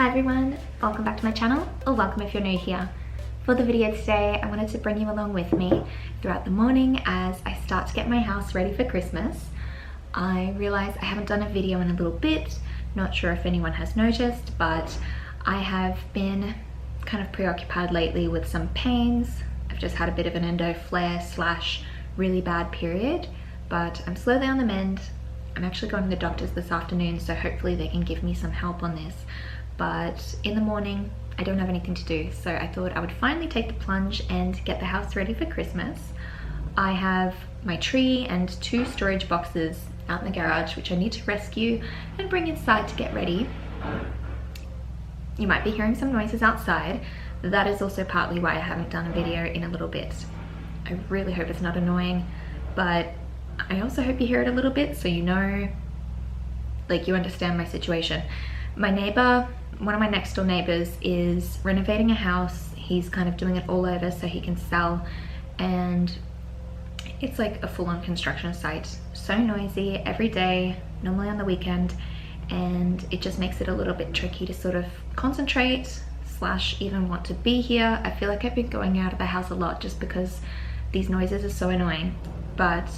Hi everyone, welcome back to my channel, or welcome if you're new here. For the video today, I wanted to bring you along with me throughout the morning as I start to get my house ready for Christmas. I realize I haven't done a video in a little bit, not sure if anyone has noticed, but I have been kind of preoccupied lately with some pains. I've just had a bit of an endo flare slash really bad period, but I'm slowly on the mend. I'm actually going to the doctors this afternoon, so hopefully they can give me some help on this. But in the morning, I don't have anything to do, so I thought I would finally take the plunge and get the house ready for Christmas. I have my tree and 2 storage boxes out in the garage, which I need to rescue and bring inside to get ready. You might be hearing some noises outside. That is also partly why I haven't done a video in a little bit. I really hope it's not annoying, but I also hope you hear it a little bit so you know, like, you understand my situation. My neighbor, one of my next door neighbors, is renovating a house. He's kind of doing it all over so he can sell, and it's like a full-on construction site. So noisy every day, normally on the weekend, and it just makes it a little bit tricky to sort of concentrate slash even want to be here. I feel like I've been going out of the house a lot just because these noises are so annoying, but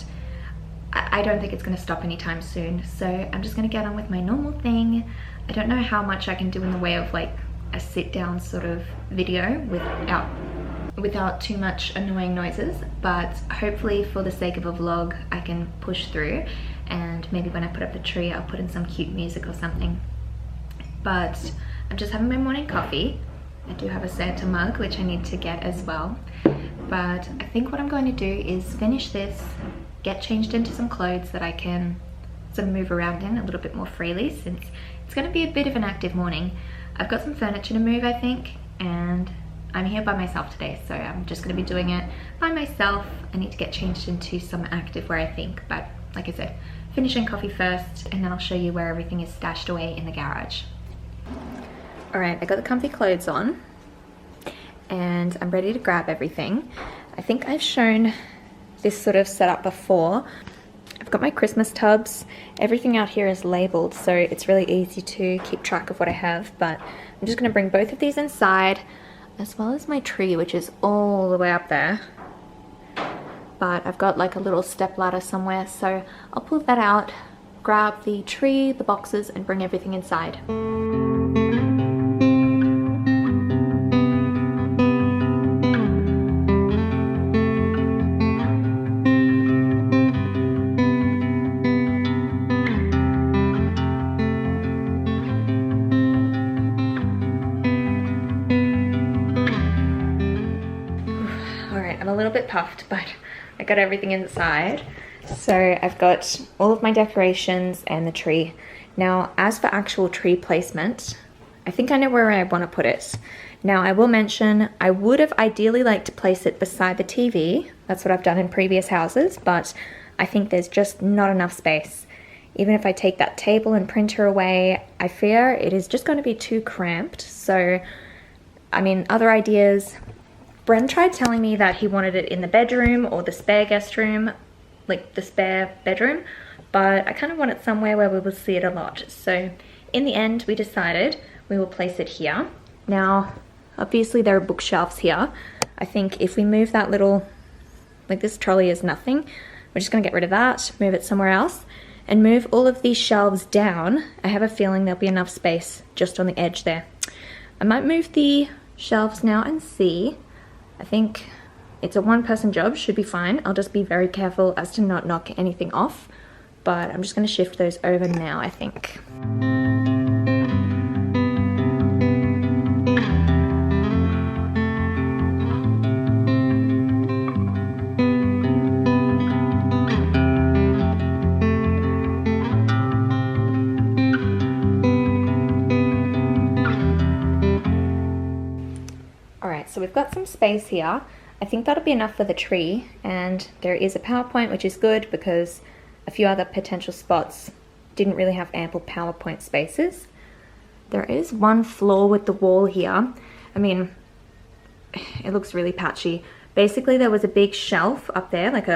I don't think it's going to stop anytime soon, so I'm just going to get on with my normal thing. I don't know how much I can do in the way of like a sit down sort of video without too much annoying noises, but hopefully for the sake of a vlog I can push through, and maybe when I put up the tree I'll put in some cute music or something. But I'm just having my morning coffee. I do have a Santa mug which I need to get as well, but I think what I'm going to do is finish this, get changed into some clothes that I can sort of move around in a little bit more freely, since it's going to be a bit of an active morning. I've got some furniture to move, I think, and I'm here by myself today, so I'm just going to be doing it by myself. I need to get changed into some active wear, I think, but like I said, finishing coffee first, and then I'll show you where everything is stashed away in the garage. Alright, I got the comfy clothes on, and I'm ready to grab everything. I think I've shown this sort of setup before. I've got my Christmas tubs. Everything out here is labeled, so it's really easy to keep track of what I have, but I'm just going to bring both of these inside, as well as my tree, which is all the way up there. But I've got like a little step ladder somewhere, so I'll pull that out, grab the tree, the boxes, and bring everything inside. I'm a little bit puffed, but I got everything inside. So I've got all of my decorations and the tree. Now, as for actual tree placement, I think I know where I want to put it. Now, I will mention I would have ideally liked to place it beside the TV. That's what I've done in previous houses, but I think there's just not enough space. Even if I take that table and printer away, I fear it is just going to be too cramped. So, I mean, other ideas. Bren tried telling me that he wanted it in the bedroom or the spare guest room, like the spare bedroom, but I kind of want it somewhere where we will see it a lot. So in the end, we decided we will place it here. Now, obviously there are bookshelves here. I think if we move that little, like this trolley is nothing, we're just gonna get rid of that, move it somewhere else, and move all of these shelves down. I have a feeling there'll be enough space just on the edge there. I might move the shelves now and see. I think it's a one-person job, should be fine. I'll just be very careful as to not knock anything off, but I'm just going to shift those over now, I think. So we've got some space here. I think that'll be enough for the tree, and there is a PowerPoint, which is good because a few other potential spots didn't really have ample PowerPoint spaces. There is one flaw with the wall here. I mean, it looks really patchy. Basically, there was a big shelf up there, like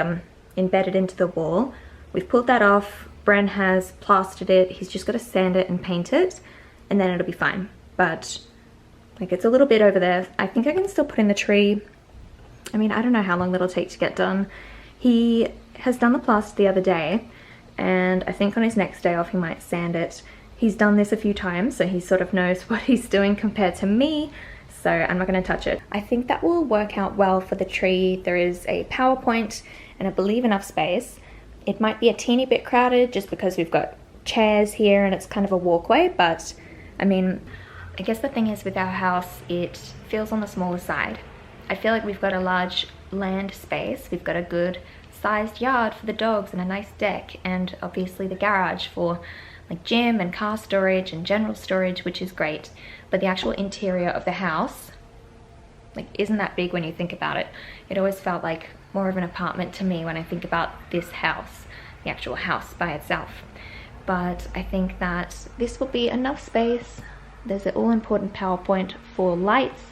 embedded into the wall. We've pulled that off. Bren has plastered it. He's just got to sand it and paint it, and then it'll be fine. but like it's a little bit over there. I think I can still put in the tree. I mean, I don't know how long that'll take to get done. He has done the plaster the other day, and I think on his next day off he might sand it. He's done this a few times, so he sort of knows what he's doing compared to me, so I'm not going to touch it. I think that will work out well for the tree. There is a power point and I believe enough space. It might be a teeny bit crowded just because we've got chairs here and it's kind of a walkway, but I mean, I guess the thing is with our house, it feels on the smaller side. I feel like we've got a large land space, we've got a good sized yard for the dogs and a nice deck, and obviously the garage for like gym and car storage and general storage, which is great. But the actual interior of the house like isn't that big when you think about it. It always felt like more of an apartment to me when I think about this house, the actual house by itself. But I think that this will be enough space. There's an all-important power point for lights,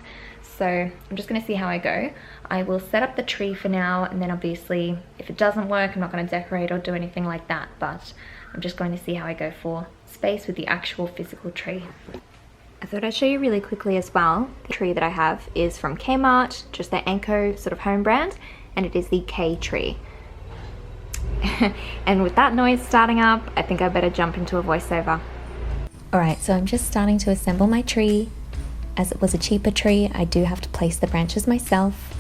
so I'm just going to see how I go. I will set up the tree for now, and then obviously if it doesn't work, I'm not going to decorate or do anything like that, but I'm just going to see how I go for space with the actual physical tree. I thought I'd show you really quickly as well. The tree that I have is from Kmart, just their Anko sort of home brand, and it is the K tree. And with that noise starting up, I think I better jump into a voiceover. Alright, so I'm just starting to assemble my tree. As it was a cheaper tree, I do have to place the branches myself.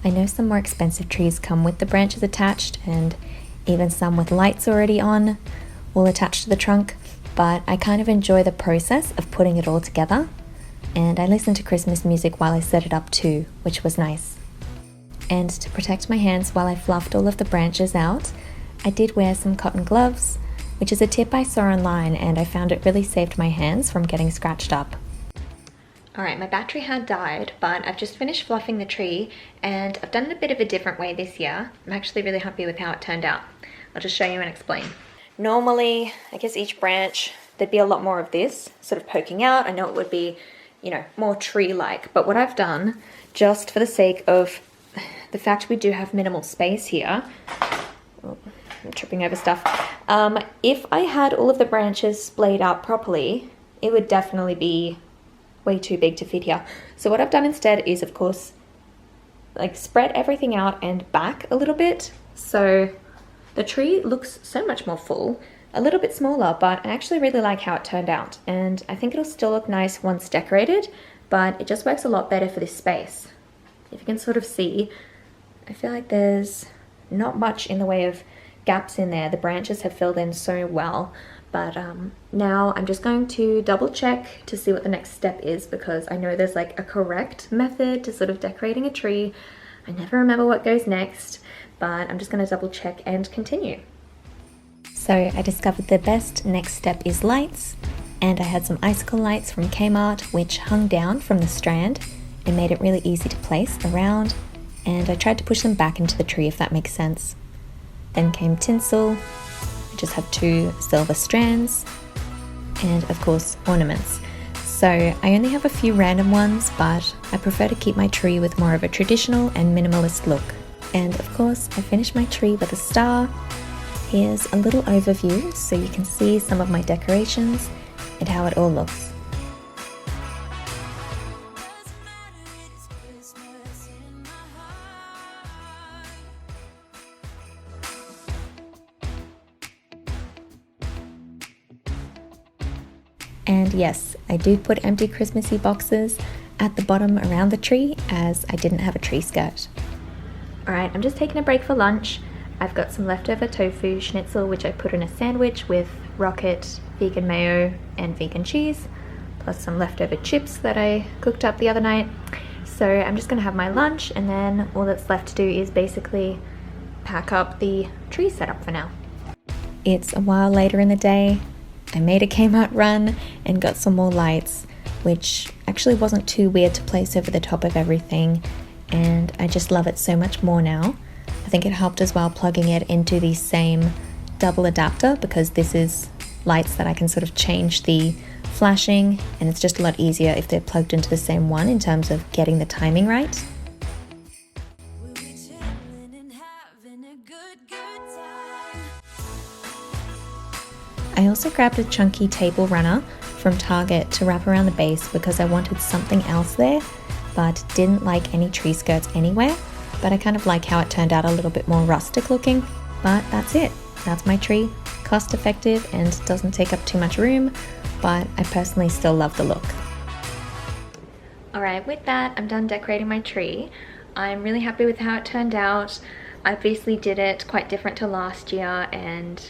I know some more expensive trees come with the branches attached, and even some with lights already on will attach to the trunk, but I kind of enjoy the process of putting it all together, and I listened to Christmas music while I set it up too, which was nice. And to protect my hands while I fluffed all of the branches out, I did wear some cotton gloves, which is a tip I saw online, and I found it really saved my hands from getting scratched up. Alright, my battery had died, but I've just finished fluffing the tree, and I've done it a bit of a different way this year. I'm actually really happy with how it turned out. I'll just show you and explain. Normally, I guess each branch, there'd be a lot more of this sort of poking out. I know it would be, you know, more tree-like, but what I've done, just for the sake of the fact we do have minimal space here, oh, I'm tripping over stuff. If I had all of the branches splayed out properly, it would definitely be way too big to fit here. So what I've done instead is, of course, like spread everything out and back a little bit. So the tree looks so much more full, a little bit smaller, but I actually really like how it turned out. And I think it'll still look nice once decorated, but it just works a lot better for this space. If you can sort of see, I feel like there's not much in the way of gaps in there. The branches have filled in so well. But now I'm just going to double check to see what the next step is, because I know there's like a correct method to sort of decorating a tree. I never remember what goes next, but I'm just going to double check and continue. So I discovered the best next step is lights, and I had some icicle lights from Kmart which hung down from the strand and made it really easy to place around, and I tried to push them back into the tree, if that makes sense. Then came tinsel. Just have 2 silver strands, and of course ornaments. So I only have a few random ones, but I prefer to keep my tree with more of a traditional and minimalist look. And of course I finished my tree with a star. Here's a little overview so you can see some of my decorations and how it all looks. And yes, I do put empty Christmassy boxes at the bottom around the tree, as I didn't have a tree skirt. Alright, I'm just taking a break for lunch. I've got some leftover tofu schnitzel which I put in a sandwich with rocket, vegan mayo and vegan cheese, plus some leftover chips that I cooked up the other night. So I'm just going to have my lunch, and then all that's left to do is basically pack up the tree setup for now. It's a while later in the day. I made a Kmart run and got some more lights, which actually wasn't too weird to place over the top of everything, and I just love it so much more now. I think it helped as well plugging it into the same double adapter, because this is lights that I can sort of change the flashing, and it's just a lot easier if they're plugged into the same one in terms of getting the timing right. I also grabbed a chunky table runner from Target to wrap around the base because I wanted something else there, but didn't like any tree skirts anywhere. But I kind of like how it turned out a little bit more rustic looking. But that's it. That's my tree. Cost effective and doesn't take up too much room, but I personally still love the look. Alright, with that, I'm done decorating my tree. I'm really happy with how it turned out. I obviously did it quite different to last year, and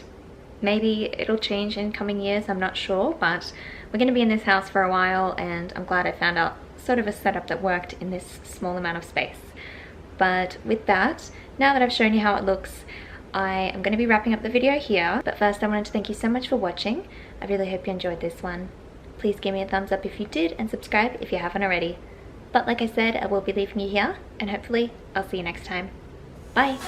maybe it'll change in coming years, I'm not sure, but we're going to be in this house for a while, and I'm glad I found out sort of a setup that worked in this small amount of space. But with that, now that I've shown you how it looks, I am going to be wrapping up the video here. But first, I wanted to thank you so much for watching. I really hope you enjoyed this one. Please give me a thumbs up if you did, and subscribe if you haven't already. But like I said, I will be leaving you here, and hopefully I'll see you next time. Bye!